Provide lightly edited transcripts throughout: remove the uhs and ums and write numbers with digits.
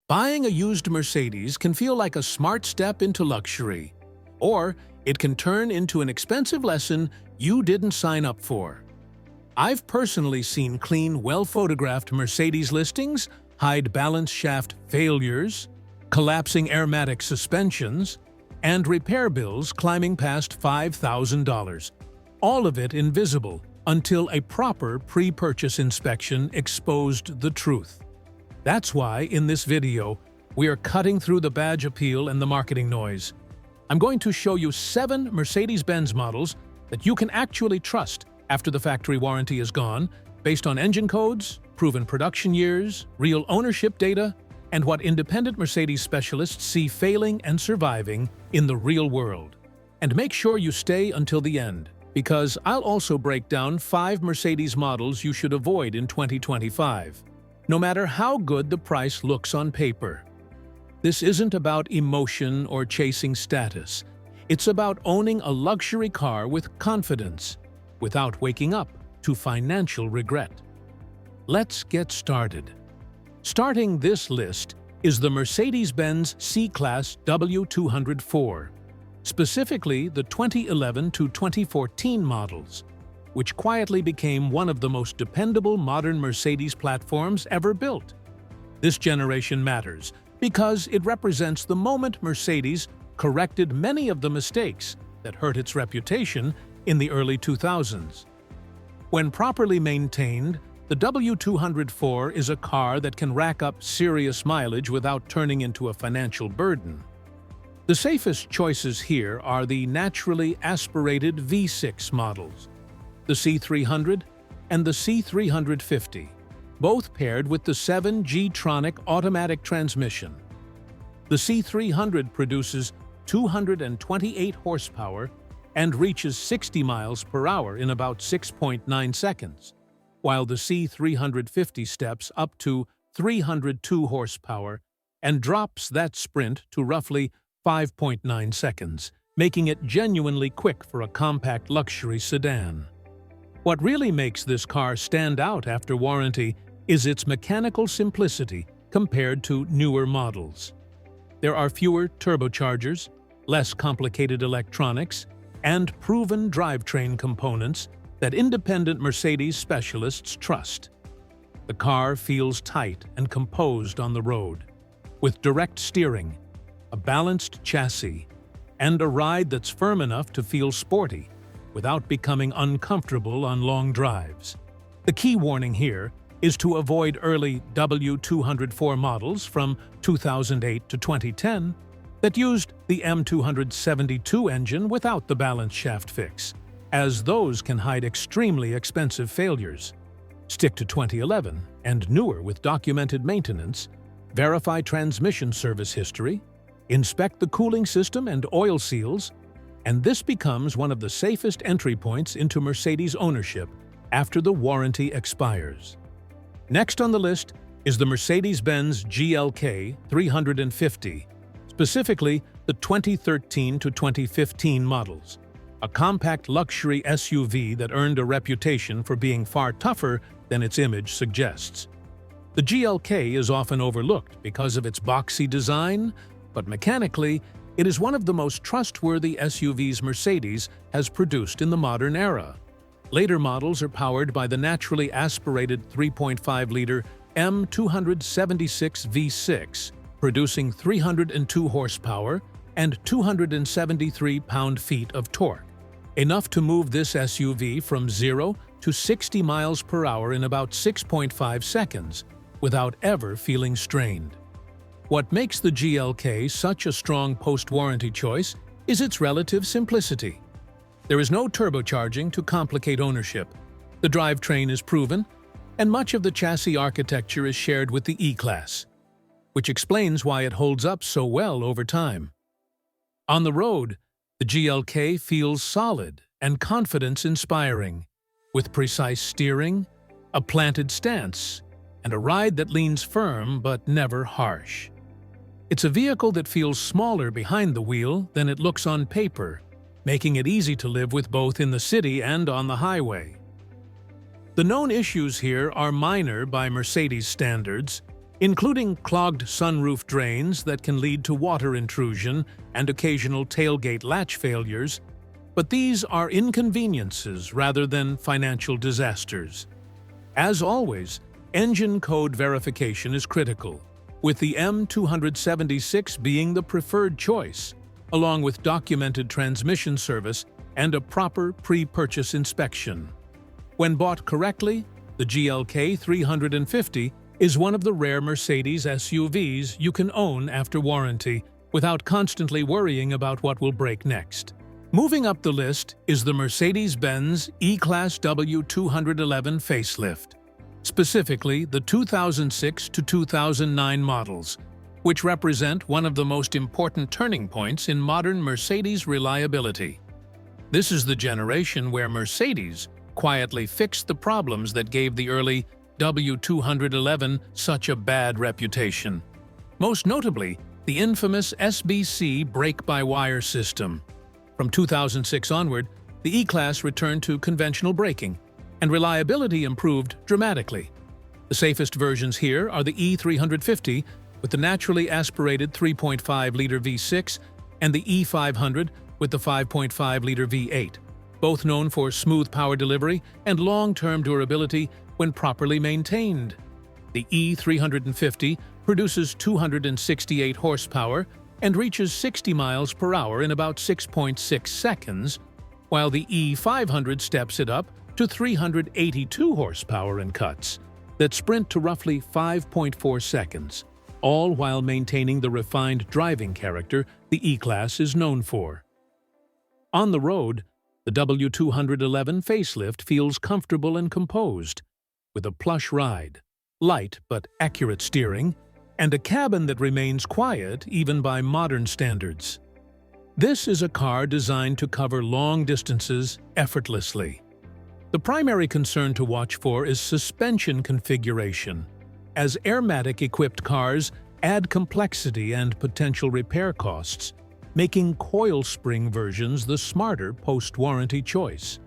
Buying a used Mercedes can feel like a smart step into luxury, or it can turn into an expensive lesson you didn't sign up for. I've personally seen clean, well-photographed Mercedes listings hide balance shaft failures, collapsing airmatic suspensions, and repair bills climbing past $5,000. All of it invisible until a proper pre-purchase inspection exposed the truth. That's why, in this video, we are cutting through the badge appeal and the marketing noise. I'm going to show you 7 Mercedes-Benz models that you can actually trust after the factory warranty is gone, based on engine codes, proven production years, real ownership data, and what independent Mercedes specialists see failing and surviving in the real world. And make sure you stay until the end, because I'll also break down 5 Mercedes models you should avoid in 2025. No matter how good the price looks on paper. This isn't about emotion or chasing status. It's about owning a luxury car with confidence, without waking up to financial regret. Let's get started. Starting this list is the Mercedes-Benz C-Class W204, specifically the 2011 to 2014 models, which quietly became one of the most dependable modern Mercedes platforms ever built. This generation matters because it represents the moment Mercedes corrected many of the mistakes that hurt its reputation in the early 2000s. When properly maintained, the W204 is a car that can rack up serious mileage without turning into a financial burden. The safest choices here are the naturally aspirated V6 models, the C300 and the C350, both paired with the 7G-tronic automatic transmission. The C300 produces 228 horsepower and reaches 60 miles per hour in about 6.9 seconds, while the C350 steps up to 302 horsepower and drops that sprint to roughly 5.9 seconds, making it genuinely quick for a compact luxury sedan. What really makes this car stand out after warranty is its mechanical simplicity compared to newer models. There are fewer turbochargers, less complicated electronics, and proven drivetrain components that independent Mercedes specialists trust. The car feels tight and composed on the road, with direct steering, a balanced chassis, and a ride that's firm enough to feel sporty without becoming uncomfortable on long drives. The key warning here is to avoid early W204 models from 2008 to 2010 that used the M272 engine without the balance shaft fix, as those can hide extremely expensive failures. Stick to 2011 and newer with documented maintenance, verify transmission service history, inspect the cooling system and oil seals, and this becomes one of the safest entry points into Mercedes ownership after the warranty expires. Next on the list is the Mercedes-Benz GLK 350, specifically the 2013 to 2015 models, a compact luxury SUV that earned a reputation for being far tougher than its image suggests. The GLK is often overlooked because of its boxy design, but mechanically, it is one of the most trustworthy SUVs Mercedes has produced in the modern era. Later models are powered by the naturally aspirated 3.5-liter M276 V6, producing 302 horsepower and 273 pound-feet of torque, enough to move this SUV from 0 to 60 miles per hour in about 6.5 seconds without ever feeling strained. What makes the GLK such a strong post-warranty choice is its relative simplicity. There is no turbocharging to complicate ownership. The drivetrain is proven, and much of the chassis architecture is shared with the E-Class, which explains why it holds up so well over time. On the road, the GLK feels solid and confidence-inspiring, with precise steering, a planted stance, and a ride that leans firm but never harsh. It's a vehicle that feels smaller behind the wheel than it looks on paper, making it easy to live with both in the city and on the highway. The known issues here are minor by Mercedes standards: including clogged sunroof drains that can lead to water intrusion and occasional tailgate latch failures, but these are inconveniences rather than financial disasters. As always, engine code verification is critical, with the M276 being the preferred choice, along with documented transmission service and a proper pre-purchase inspection. When bought correctly, the GLK 350 is one of the rare Mercedes SUVs you can own after warranty without constantly worrying about what will break next. Moving up the list is the Mercedes-Benz E-Class W211 facelift, specifically the 2006 to 2009 models, which represent one of the most important turning points in modern Mercedes reliability. This is the generation where Mercedes quietly fixed the problems that gave the early W211 such a bad reputation. Most notably, the infamous SBC brake-by-wire system. From 2006 onward, the E-Class returned to conventional braking, and reliability improved dramatically. The safest versions here are the E350 with the naturally aspirated 3.5-liter V6 and the E500 with the 5.5-liter V8, both known for smooth power delivery and long-term durability when properly maintained. The E350 produces 268 horsepower and reaches 60 miles per hour in about 6.6 seconds, while the E500 steps it up to 382 horsepower in cuts that sprint to roughly 5.4 seconds, all while maintaining the refined driving character the E-Class is known for. On the road, the W211 facelift feels comfortable and composed, with a plush ride, light but accurate steering, and a cabin that remains quiet even by modern standards. This is a car designed to cover long distances effortlessly. The primary concern to watch for is suspension configuration, as Airmatic-equipped cars add complexity and potential repair costs, making coil spring versions the smarter post-warranty choice.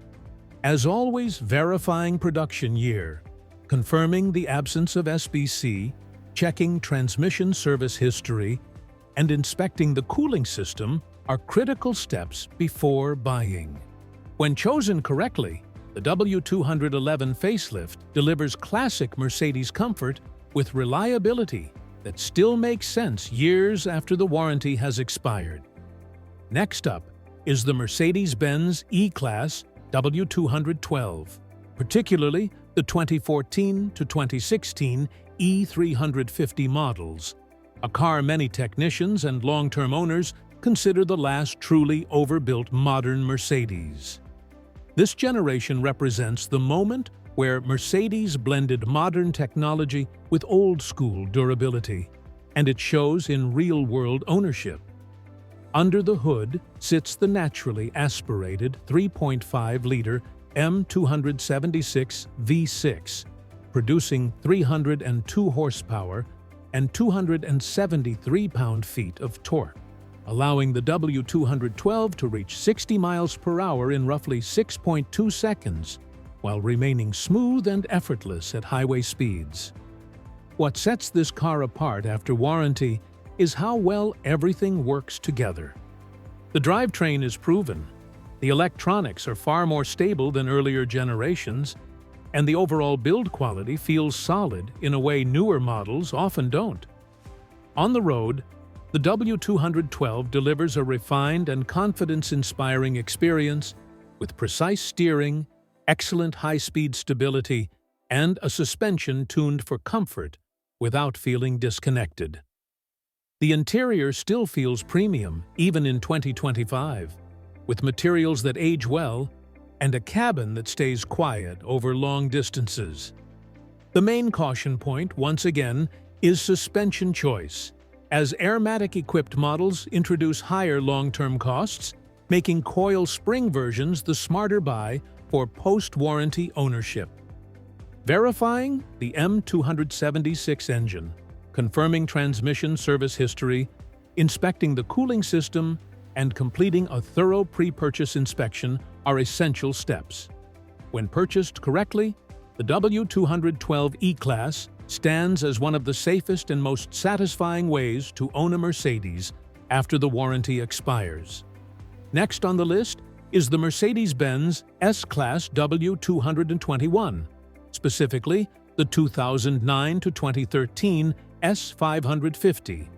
As always, verifying production year, confirming the absence of SBC, checking transmission service history, and inspecting the cooling system are critical steps before buying. When chosen correctly, the W211 facelift delivers classic Mercedes comfort with reliability that still makes sense years after the warranty has expired. Next up is the Mercedes-Benz E-Class W212, particularly the 2014 to 2016 E350 models, a car many technicians and long-term owners consider the last truly overbuilt modern Mercedes. This generation represents the moment where Mercedes blended modern technology with old-school durability, and it shows in real-world ownership. Under the hood sits the naturally aspirated 3.5-liter M276 V6, producing 302 horsepower and 273 pound-feet of torque, allowing the W212 to reach 60 miles per hour in roughly 6.2 seconds, while remaining smooth and effortless at highway speeds. What sets this car apart after warranty is how well everything works together. The drivetrain is proven, the electronics are far more stable than earlier generations, and the overall build quality feels solid in a way newer models often don't. On the road, the W212 delivers a refined and confidence-inspiring experience with precise steering, excellent high-speed stability, and a suspension tuned for comfort without feeling disconnected. The interior still feels premium, even in 2025, with materials that age well and a cabin that stays quiet over long distances. The main caution point, once again, is suspension choice, as Airmatic-equipped models introduce higher long-term costs, making coil spring versions the smarter buy for post-warranty ownership. Verifying the M276 engine, confirming transmission service history, inspecting the cooling system, and completing a thorough pre-purchase inspection are essential steps. When purchased correctly, the W212 E-Class stands as one of the safest and most satisfying ways to own a Mercedes after the warranty expires. Next on the list is the Mercedes-Benz S-Class W221, specifically the 2009 to 2013 S550,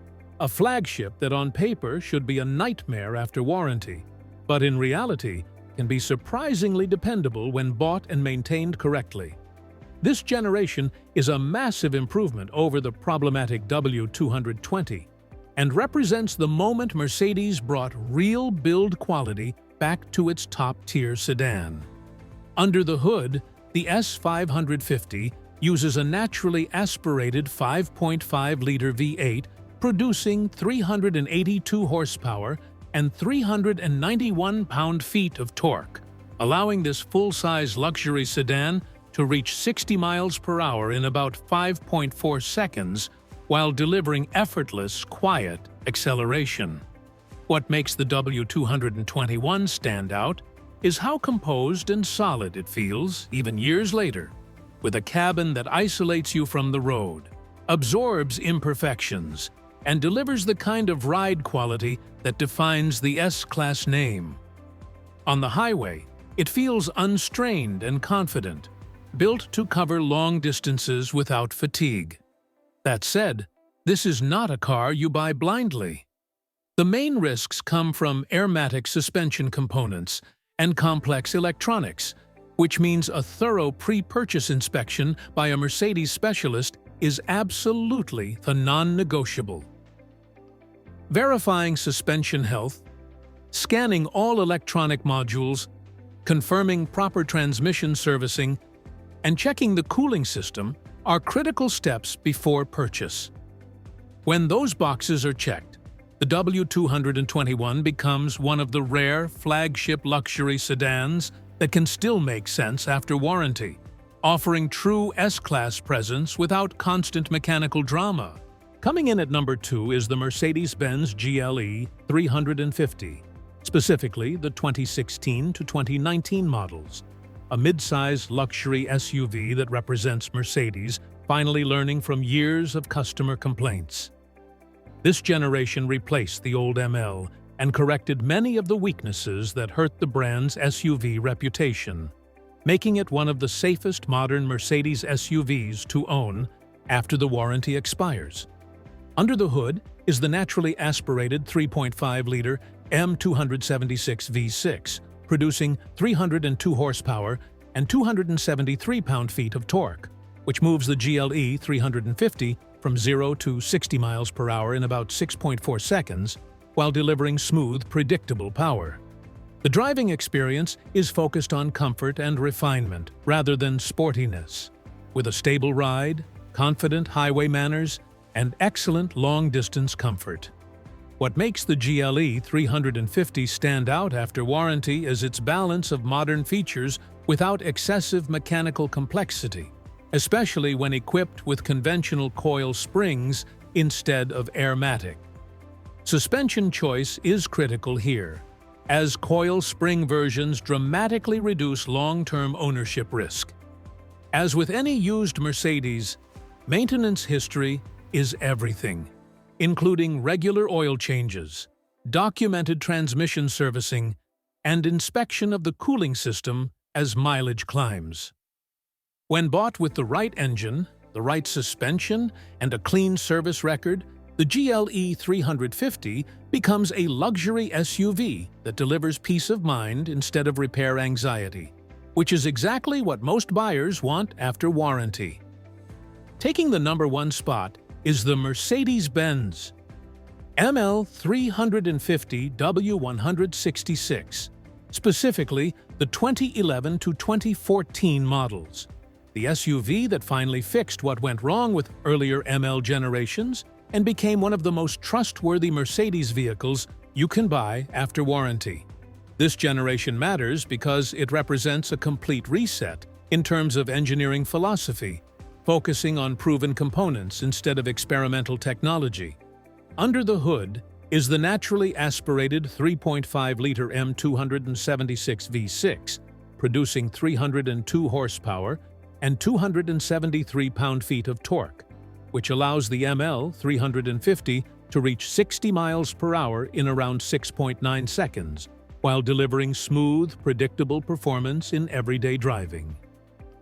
a flagship that on paper should be a nightmare after warranty, but in reality can be surprisingly dependable when bought and maintained correctly. This generation is a massive improvement over the problematic W220 and represents the moment Mercedes brought real build quality back to its top-tier sedan. Under the hood, the S550 uses a naturally aspirated 5.5-liter V8 producing 382 horsepower and 391 pound-feet of torque, allowing this full-size luxury sedan to reach 60 miles per hour in about 5.4 seconds while delivering effortless, quiet acceleration. What makes the W221 stand out is how composed and solid it feels, even years later, with a cabin that isolates you from the road, absorbs imperfections, and delivers the kind of ride quality that defines the S-Class name. On the highway, it feels unstrained and confident, built to cover long distances without fatigue. That said, this is not a car you buy blindly. The main risks come from airmatic suspension components and complex electronics, which means a thorough pre-purchase inspection by a Mercedes specialist is absolutely the non-negotiable. Verifying suspension health, scanning all electronic modules, confirming proper transmission servicing, and checking the cooling system are critical steps before purchase. When those boxes are checked, the W221 becomes one of the rare flagship luxury sedans that can still make sense after warranty, offering true S-Class presence without constant mechanical drama. Coming in at number 2 is the Mercedes-Benz GLE 350, specifically the 2016 to 2019 models, a mid-size luxury SUV that represents Mercedes finally learning from years of customer complaints. This generation replaced the old ML and corrected many of the weaknesses that hurt the brand's SUV reputation, making it one of the safest modern Mercedes SUVs to own after the warranty expires. Under the hood is the naturally aspirated 3.5-liter M276 V6, producing 302 horsepower and 273 pound-feet of torque, which moves the GLE 350 from 0 to 60 miles per hour in about 6.4 seconds, while delivering smooth, predictable power. The driving experience is focused on comfort and refinement rather than sportiness, with a stable ride, confident highway manners, and excellent long-distance comfort. What makes the GLE 350 stand out after warranty is its balance of modern features without excessive mechanical complexity, especially when equipped with conventional coil springs instead of airmatic. Suspension choice is critical here, as coil spring versions dramatically reduce long-term ownership risk. As with any used Mercedes, maintenance history is everything, including regular oil changes, documented transmission servicing, and inspection of the cooling system as mileage climbs. When bought with the right engine, the right suspension, and a clean service record, the GLE 350 becomes a luxury SUV that delivers peace of mind instead of repair anxiety, which is exactly what most buyers want after warranty. Taking the number 1 spot is the Mercedes-Benz ML 350 W166, specifically the 2011 to 2014 models. The SUV that finally fixed what went wrong with earlier ML generations and became one of the most trustworthy Mercedes vehicles you can buy after warranty. This generation matters because it represents a complete reset in terms of engineering philosophy, focusing on proven components instead of experimental technology. Under the hood is the naturally aspirated 3.5-liter M276 V6, producing 302 horsepower and 273 pound-feet of torque, which allows the ML350 to reach 60 miles per hour in around 6.9 seconds, while delivering smooth, predictable performance in everyday driving.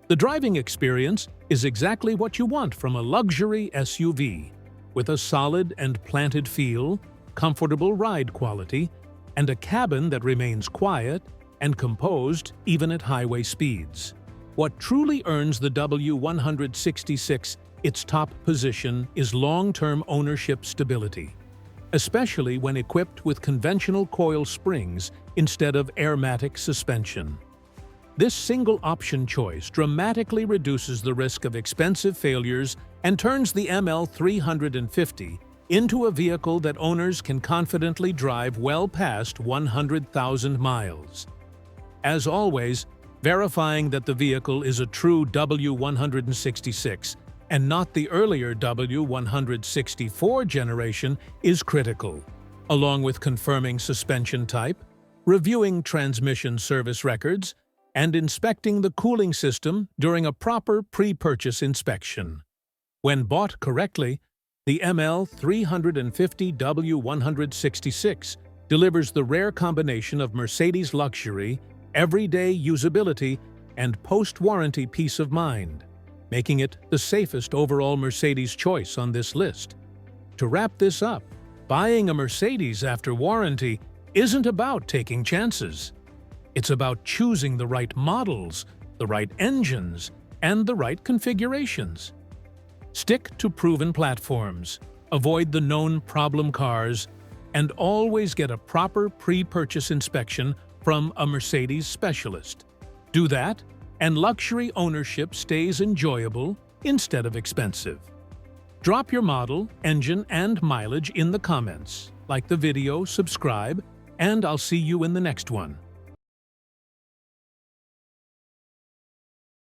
The driving experience is exactly what you want from a luxury SUV, with a solid and planted feel, comfortable ride quality, and a cabin that remains quiet and composed even at highway speeds. What truly earns the W166 its top position is long-term ownership stability, especially when equipped with conventional coil springs instead of airmatic suspension. This single-option choice dramatically reduces the risk of expensive failures and turns the ML350 into a vehicle that owners can confidently drive well past 100,000 miles. As always, verifying that the vehicle is a true W166 and not the earlier W164 generation is critical, along with confirming suspension type, reviewing transmission service records, and inspecting the cooling system during a proper pre-purchase inspection. When bought correctly, the ML350 W166 delivers the rare combination of Mercedes luxury, everyday usability, and post-warranty peace of mind, making it the safest overall Mercedes choice on this list. To wrap this up, buying a Mercedes after warranty isn't about taking chances. It's about choosing the right models, the right engines, and the right configurations. Stick to proven platforms, avoid the known problem cars, and always get a proper pre-purchase inspection from a Mercedes specialist. Do that, and luxury ownership stays enjoyable instead of expensive. Drop your model, engine, and mileage in the comments. Like the video, subscribe, and I'll see you in the next one.